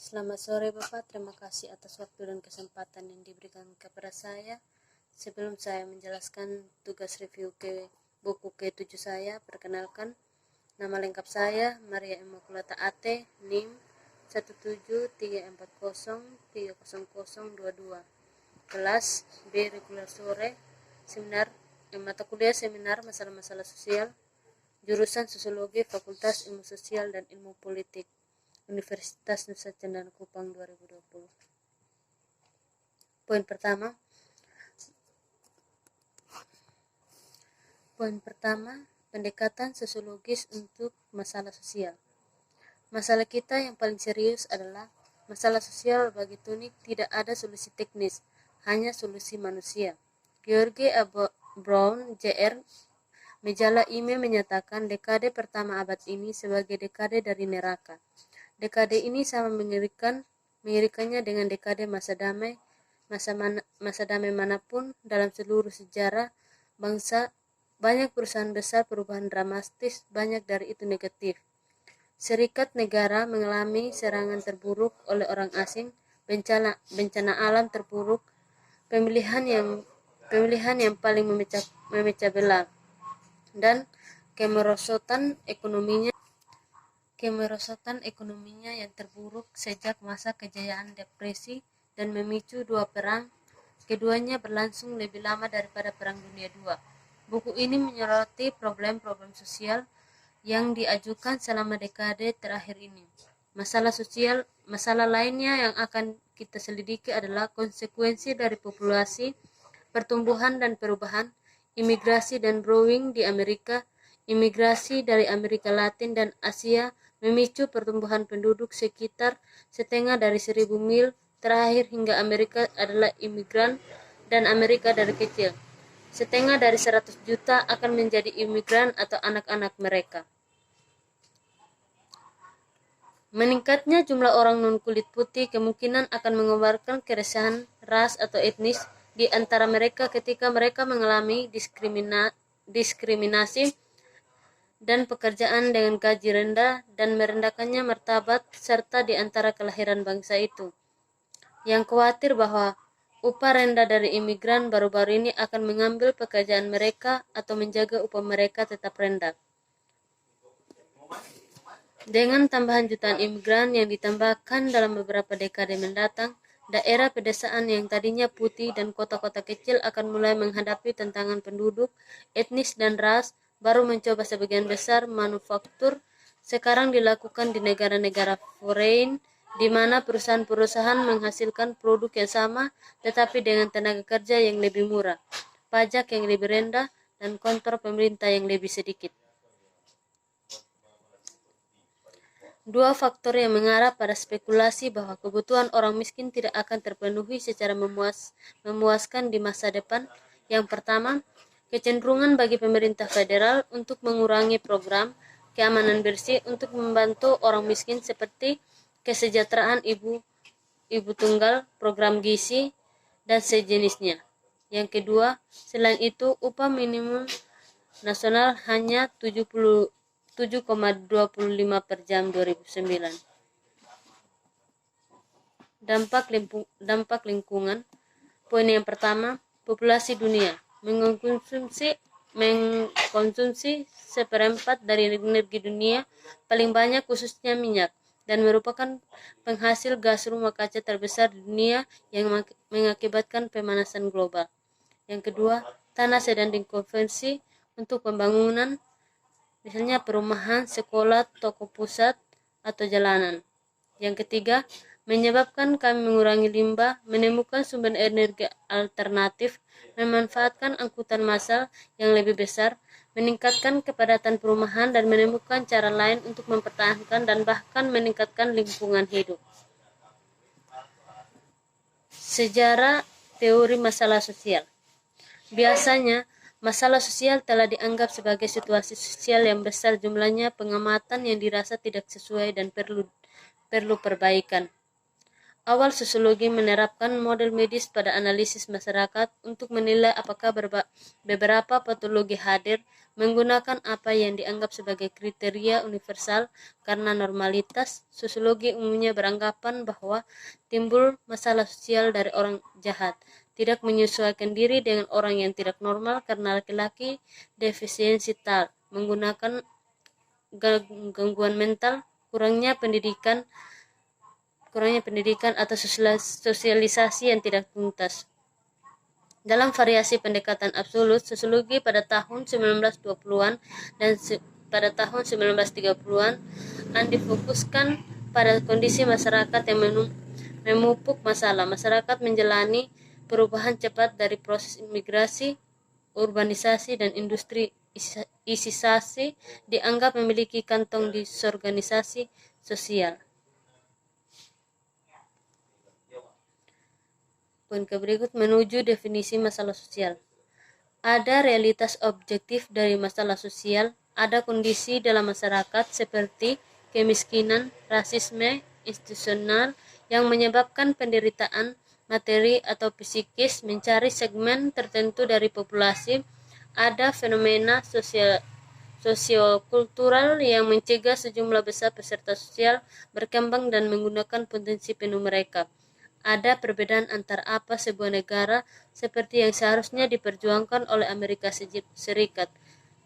Selamat sore Bapak, terima kasih atas waktu dan kesempatan yang diberikan kepada saya. Sebelum saya menjelaskan tugas review ke buku ke-7 saya, perkenalkan, nama lengkap saya Maria Immaculata Ate, NIM 17340300022. Kelas B reguler sore, mata kuliah seminar masalah-masalah sosial, jurusan Sosiologi, Fakultas Ilmu Sosial dan Ilmu Politik, Universitas Nusa Cendana Kupang 2020. Poin pertama, pendekatan sosiologis untuk masalah sosial. Masalah kita yang paling serius adalah masalah sosial. Bagi Tunik tidak ada solusi teknis, hanya solusi manusia. George A. Brown, Jr., Majalah IME menyatakan dekade pertama abad ini sebagai dekade dari neraka. Dekade ini sama mengerikannya dengan dekade masa damai manapun dalam seluruh sejarah bangsa. Banyak perusahaan besar, perubahan dramatis, banyak dari itu negatif. Serikat negara mengalami serangan terburuk oleh orang asing, bencana alam terburuk, pemilihan yang paling memecah belah, dan kemerosotan ekonominya yang terburuk sejak masa kejayaan depresi dan memicu dua perang. Keduanya berlangsung lebih lama daripada Perang Dunia II. Buku ini menyoroti problem-problem sosial yang diajukan selama dekade terakhir ini. Masalah lainnya yang akan kita selidiki adalah konsekuensi dari populasi, pertumbuhan dan perubahan, imigrasi dan growing di Amerika, imigrasi dari Amerika Latin dan Asia memicu pertumbuhan penduduk sekitar setengah dari 1.000 mil terakhir hingga Amerika adalah imigran dan Amerika dari kecil. Setengah dari 100 juta akan menjadi imigran atau anak-anak mereka. Meningkatnya jumlah orang non-kulit putih kemungkinan akan mengobarkan keresahan ras atau etnis di antara mereka ketika mereka mengalami diskriminasi dan pekerjaan dengan gaji rendah dan merendahkannya martabat serta di antara kelahiran bangsa itu, yang khawatir bahwa upah rendah dari imigran baru-baru ini akan mengambil pekerjaan mereka atau menjaga upah mereka tetap rendah. Dengan tambahan jutaan imigran yang ditambahkan dalam beberapa dekade mendatang, daerah pedesaan yang tadinya putih dan kota-kota kecil akan mulai menghadapi tantangan penduduk, etnis dan ras. Baru mencoba sebagian besar manufaktur sekarang dilakukan di negara-negara foreign, di mana perusahaan-perusahaan menghasilkan produk yang sama tetapi dengan tenaga kerja yang lebih murah, pajak yang lebih rendah, dan kontrol pemerintah yang lebih sedikit. Dua faktor yang mengarah pada spekulasi bahwa kebutuhan orang miskin tidak akan terpenuhi secara memuaskan di masa depan. Yang pertama, kecenderungan bagi pemerintah federal untuk mengurangi program keamanan bersih untuk membantu orang miskin seperti kesejahteraan ibu tunggal, program gizi, dan sejenisnya. Yang kedua, selain itu upah minimum nasional hanya 7,25 per jam 2009. Dampak lingkungan. Poin yang pertama, populasi dunia mengkonsumsi seperempat dari energi dunia, paling banyak khususnya minyak, dan merupakan penghasil gas rumah kaca terbesar di dunia yang mengakibatkan pemanasan global. Yang kedua, tanah sedang dikonversi untuk pembangunan, misalnya perumahan, sekolah, toko pusat, atau jalanan. Yang ketiga, menyebabkan kami mengurangi limbah, menemukan sumber energi alternatif, memanfaatkan angkutan massal yang lebih besar, meningkatkan kepadatan perumahan, dan menemukan cara lain untuk mempertahankan dan bahkan meningkatkan lingkungan hidup. Sejarah teori masalah sosial. Biasanya, masalah sosial telah dianggap sebagai situasi sosial yang besar jumlahnya pengamatan yang dirasa tidak sesuai dan perlu perbaikan. Awal sosiologi menerapkan model medis pada analisis masyarakat untuk menilai apakah beberapa patologi hadir menggunakan apa yang dianggap sebagai kriteria universal karena normalitas. Sosiologi umumnya beranggapan bahwa timbul masalah sosial dari orang jahat, tidak menyesuaikan diri dengan orang yang tidak normal karena laki-laki defisiensi tal, menggunakan gangguan mental, kurangnya pendidikan atau sosialisasi yang tidak tuntas. Dalam variasi pendekatan absolut, sosiologi pada tahun 1920-an dan pada tahun 1930-an difokuskan pada kondisi masyarakat yang memupuk masalah. Masyarakat menjalani perubahan cepat dari proses imigrasi, urbanisasi, dan industriisasi dianggap memiliki kantong disorganisasi sosial. Poin berikut menuju definisi masalah sosial. Ada realitas objektif dari masalah sosial, ada kondisi dalam masyarakat seperti kemiskinan, rasisme institusional yang menyebabkan penderitaan materi atau psikis mencari segmen tertentu dari populasi, ada fenomena sosiokultural yang mencegah sejumlah besar peserta sosial berkembang dan menggunakan potensi penuh mereka. Ada perbedaan antara apa sebuah negara seperti yang seharusnya diperjuangkan oleh Amerika Serikat,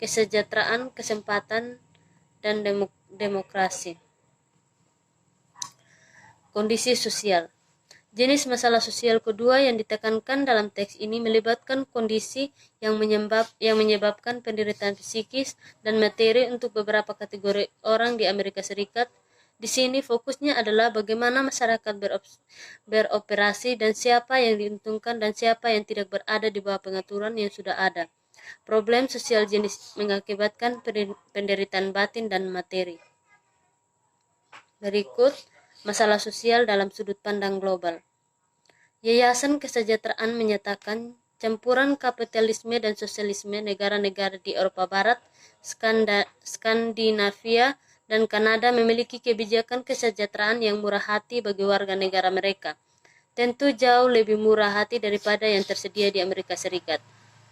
kesejahteraan, kesempatan, dan demokrasi. Kondisi sosial. Jenis masalah sosial kedua yang ditekankan dalam teks ini melibatkan kondisi yang menyebabkan penderitaan psikis dan materi untuk beberapa kategori orang di Amerika Serikat. Di sini fokusnya adalah bagaimana masyarakat beroperasi dan siapa yang diuntungkan dan siapa yang tidak berada di bawah pengaturan yang sudah ada. Problem sosial jenis mengakibatkan penderitaan batin dan materi. Berikut masalah sosial dalam sudut pandang global. Yayasan Kesejahteraan menyatakan campuran kapitalisme dan sosialisme negara-negara di Eropa Barat, Skandinavia, dan Kanada memiliki kebijakan kesejahteraan yang murah hati bagi warga negara mereka. Tentu jauh lebih murah hati daripada yang tersedia di Amerika Serikat.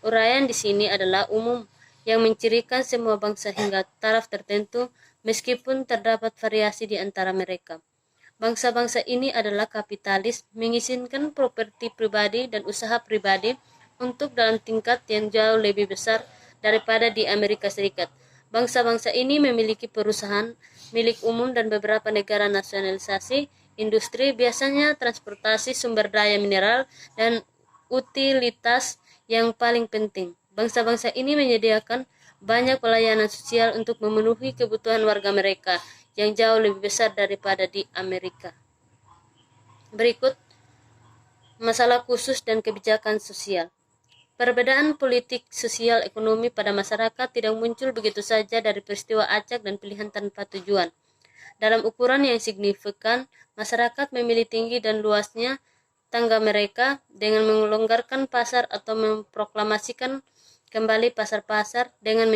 Uraian di sini adalah umum yang mencirikan semua bangsa hingga taraf tertentu meskipun terdapat variasi di antara mereka. Bangsa-bangsa ini adalah kapitalis, mengizinkan properti pribadi dan usaha pribadi untuk dalam tingkat yang jauh lebih besar daripada di Amerika Serikat. Bangsa-bangsa ini memiliki perusahaan milik umum dan beberapa negara nasionalisasi industri, biasanya transportasi sumber daya mineral dan utilitas yang paling penting. Bangsa-bangsa ini menyediakan banyak pelayanan sosial untuk memenuhi kebutuhan warga mereka yang jauh lebih besar daripada di Amerika. Berikut masalah khusus dan kebijakan sosial. Perbedaan politik, sosial, ekonomi pada masyarakat tidak muncul begitu saja dari peristiwa acak dan pilihan tanpa tujuan. Dalam ukuran yang signifikan, masyarakat memilih tinggi dan luasnya tangga mereka dengan melonggarkan pasar atau memproklamasikan kembali pasar-pasar dengan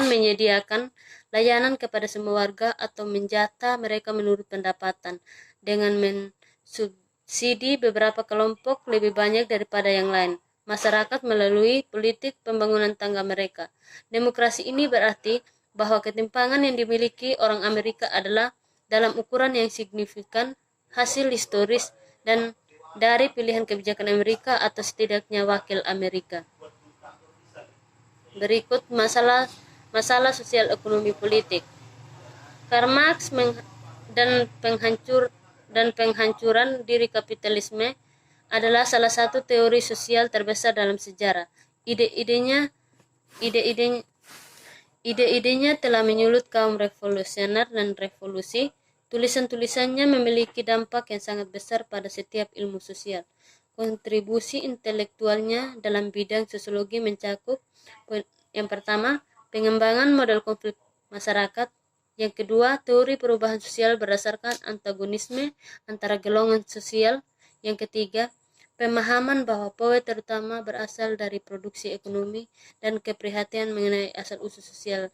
menyediakan layanan kepada semua warga atau menjata mereka menurut pendapatan dengan mensubsidi beberapa kelompok lebih banyak daripada yang lain. Masyarakat melalui politik pembangunan tangga mereka. Demokrasi ini berarti bahwa ketimpangan yang dimiliki orang Amerika adalah dalam ukuran yang signifikan hasil historis dan dari pilihan kebijakan Amerika atau setidaknya wakil Amerika. Berikut masalah sosial ekonomi politik. Karl Marx dan penghancuran diri kapitalisme adalah salah satu teori sosial terbesar dalam sejarah. Ide-idenya telah menyulut kaum revolusioner dan revolusi. Tulisan-tulisannya memiliki dampak yang sangat besar pada setiap ilmu sosial. Kontribusi intelektualnya dalam bidang sosiologi mencakup yang pertama, pengembangan model konflik masyarakat. Yang kedua, teori perubahan sosial berdasarkan antagonisme antara golongan sosial. Yang ketiga, pemahaman bahwa power terutama berasal dari produksi ekonomi dan keprihatinan mengenai asal-usul sosial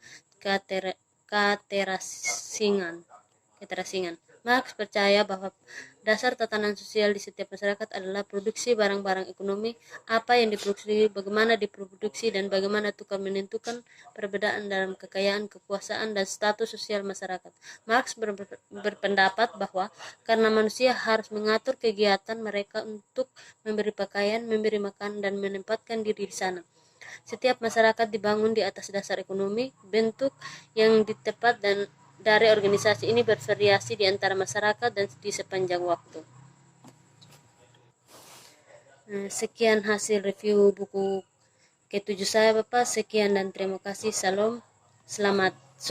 keterasingan. Marx percaya bahwa dasar tatanan sosial di setiap masyarakat adalah produksi barang-barang ekonomi, apa yang diproduksi, bagaimana diproduksi, dan bagaimana tukar menentukan perbedaan dalam kekayaan, kekuasaan, dan status sosial masyarakat. Marx berpendapat bahwa karena manusia harus mengatur kegiatan mereka untuk memberi pakaian, memberi makan, dan menempatkan diri di sana. Setiap masyarakat dibangun di atas dasar ekonomi, bentuk yang ditepat dan dari organisasi ini bervariasi di antara masyarakat dan di sepanjang waktu. Sekian hasil review buku ketujuh saya Bapak. Sekian dan terima kasih. Salam. Selamat